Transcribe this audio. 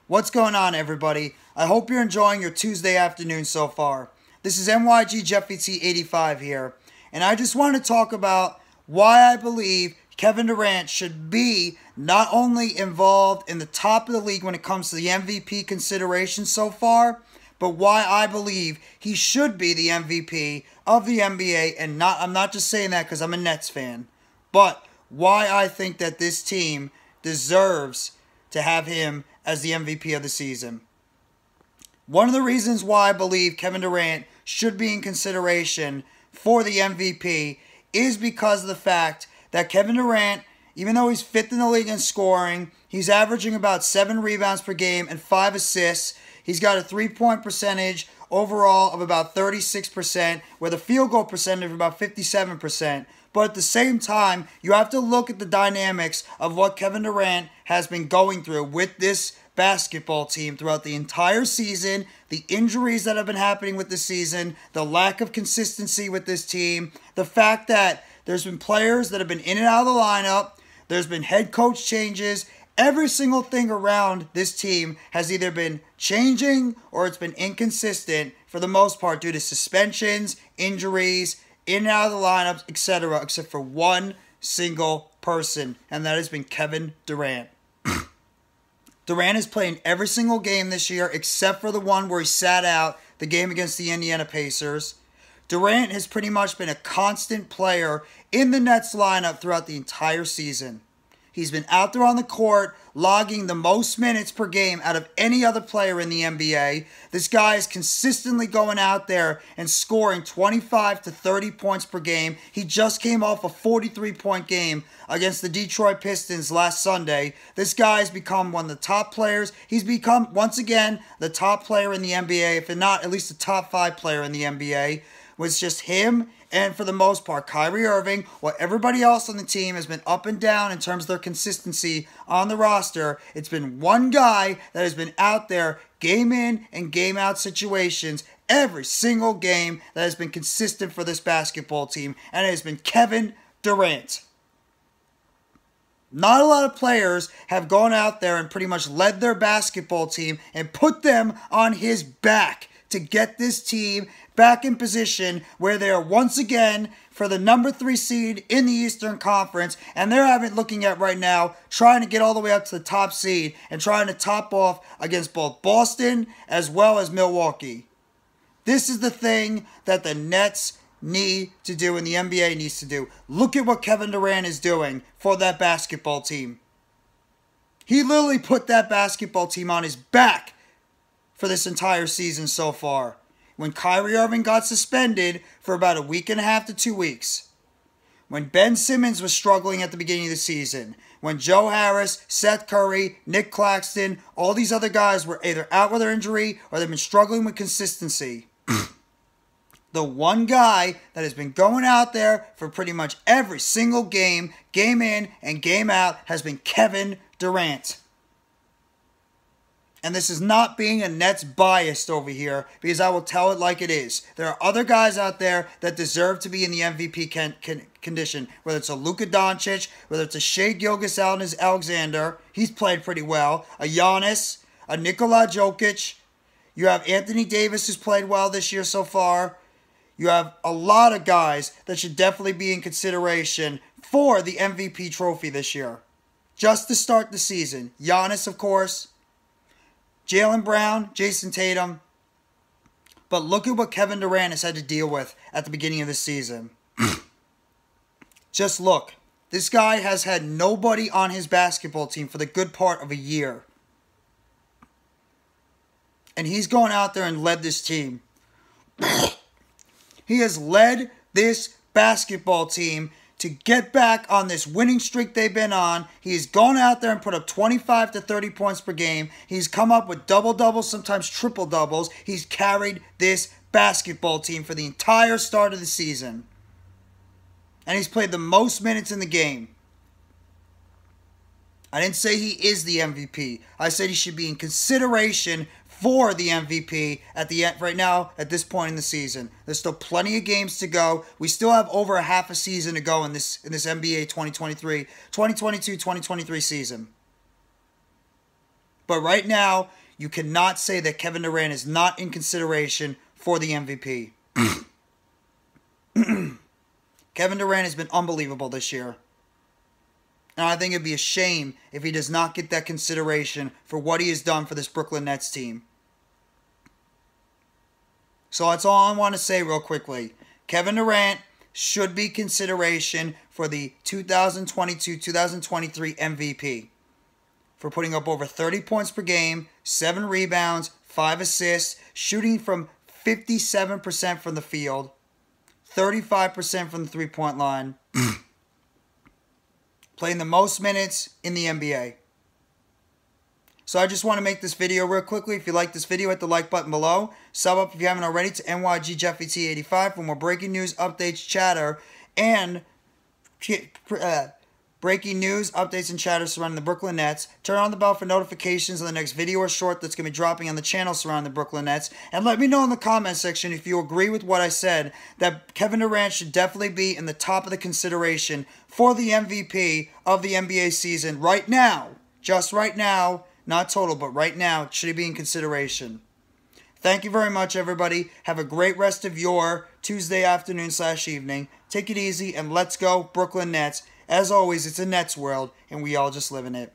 What's going on, everybody? I hope you're enjoying your Tuesday afternoon so far. This is NYG Jeffy T 85 here, and I just want to talk about why I believe Kevin Durant should be not only involved in the top of the league when it comes to the MVP consideration so far, but why I believe he should be the MVP of the NBA, and I'm not just saying that because I'm a Nets fan, but why I think that this team deserves to have him as the MVP of the season. One of the reasons why I believe Kevin Durant should be in consideration for the MVP is because of the fact that Kevin Durant, even though he's fifth in the league in scoring, he's averaging about 7 rebounds per game and 5 assists. He's got a three-point percentage overall of about 36%, with a field goal percentage of about 57%. But at the same time, you have to look at the dynamics of what Kevin Durant has been going through with this basketball team throughout the entire season, the injuries that have been happening with this season, the lack of consistency with this team, the fact that there's been players that have been in and out of the lineup, there's been head coach changes. Every single thing around this team has either been changing or it's been inconsistent for the most part due to suspensions, injuries, in and out of the lineups, etc., except for one single person, and that has been Kevin Durant. Durant is playing every single game this year except for the one where he sat out the game against the Indiana Pacers. Durant has pretty much been a constant player in the Nets lineup throughout the entire season. He's been out there on the court, logging the most minutes per game out of any other player in the NBA. This guy is consistently going out there and scoring 25 to 30 points per game. He just came off a 43-point game against the Detroit Pistons last Sunday. This guy has become one of the top players. He's become, once again, the top player in the NBA, if not at least the top 5 player in the NBA. Was just him and, for the most part, Kyrie Irving, while everybody else on the team has been up and down in terms of their consistency on the roster. It's been one guy that has been out there game in and game out situations every single game that has been consistent for this basketball team, and it has been Kevin Durant. Not a lot of players have gone out there and pretty much led their basketball team and put them on his back to get this team back in position where they are once again for the number 3 seed in the Eastern Conference, and they're looking at right now trying to get all the way up to the top seed and trying to top off against both Boston as well as Milwaukee. This is the thing that the Nets need to do and the NBA needs to do. Look at what Kevin Durant is doing for that basketball team. He literally put that basketball team on his back for this entire season so far. When Kyrie Irving got suspended for about a week and a half to 2 weeks. When Ben Simmons was struggling at the beginning of the season. When Joe Harris, Seth Curry, Nick Claxton, all these other guys were either out with their injury or they've been struggling with consistency. The one guy that has been going out there for pretty much every single game, game in and game out, has been Kevin Durant. And this is not being a Nets biased over here, because I will tell it like it is. There are other guys out there that deserve to be in the MVP condition, whether it's a Luka Doncic, whether it's a Shai Gilgeous-Alexander, he's played pretty well, a Giannis, a Nikola Jokic. You have Anthony Davis, who's played well this year so far. You have a lot of guys that should definitely be in consideration for the MVP trophy this year. Just to start the season. Giannis, of course. Jaylen Brown, Jason Tatum. But look at what Kevin Durant has had to deal with at the beginning of the season. Just look. This guy has had nobody on his basketball team for the good part of a year. And he's gone out there and led this team. He has led this basketball team to get back on this winning streak they've been on. He's gone out there and put up 25 to 30 points per game. He's come up with double-doubles, sometimes triple-doubles. He's carried this basketball team for the entire start of the season. And he's played the most minutes in the game. I didn't say he is the MVP. I said he should be in consideration for the MVP at the end, right now, at this point in the season. There's still plenty of games to go. We still have over a half a season to go in this NBA 2022-2023 season. But right now, you cannot say that Kevin Durant is not in consideration for the MVP. Kevin Durant has been unbelievable this year. And I think it'd be a shame if he does not get that consideration for what he has done for this Brooklyn Nets team. So that's all I want to say real quickly. Kevin Durant should be consideration for the 2022-2023 MVP. For putting up over 30 points per game, 7 rebounds, 5 assists, shooting from 57% from the field, 35% from the three-point line, playing the most minutes in the NBA. So I just want to make this video real quickly. If you like this video, hit the like button below. Sub up if you haven't already to NYGJeffyT85 for more breaking news, updates, chatter, and breaking news, updates, and chatter surrounding the Brooklyn Nets. Turn on the bell for notifications on the next video or short that's going to be dropping on the channel surrounding the Brooklyn Nets. And let me know in the comment section if you agree with what I said, that Kevin Durant should definitely be in the top of the consideration for the MVP of the NBA season right now. Just right now. Not total, but right now, should he be in consideration? Thank you very much, everybody. Have a great rest of your Tuesday afternoon/evening. Take it easy, and let's go, Brooklyn Nets. As always, it's a Nets world, and we all just live in it.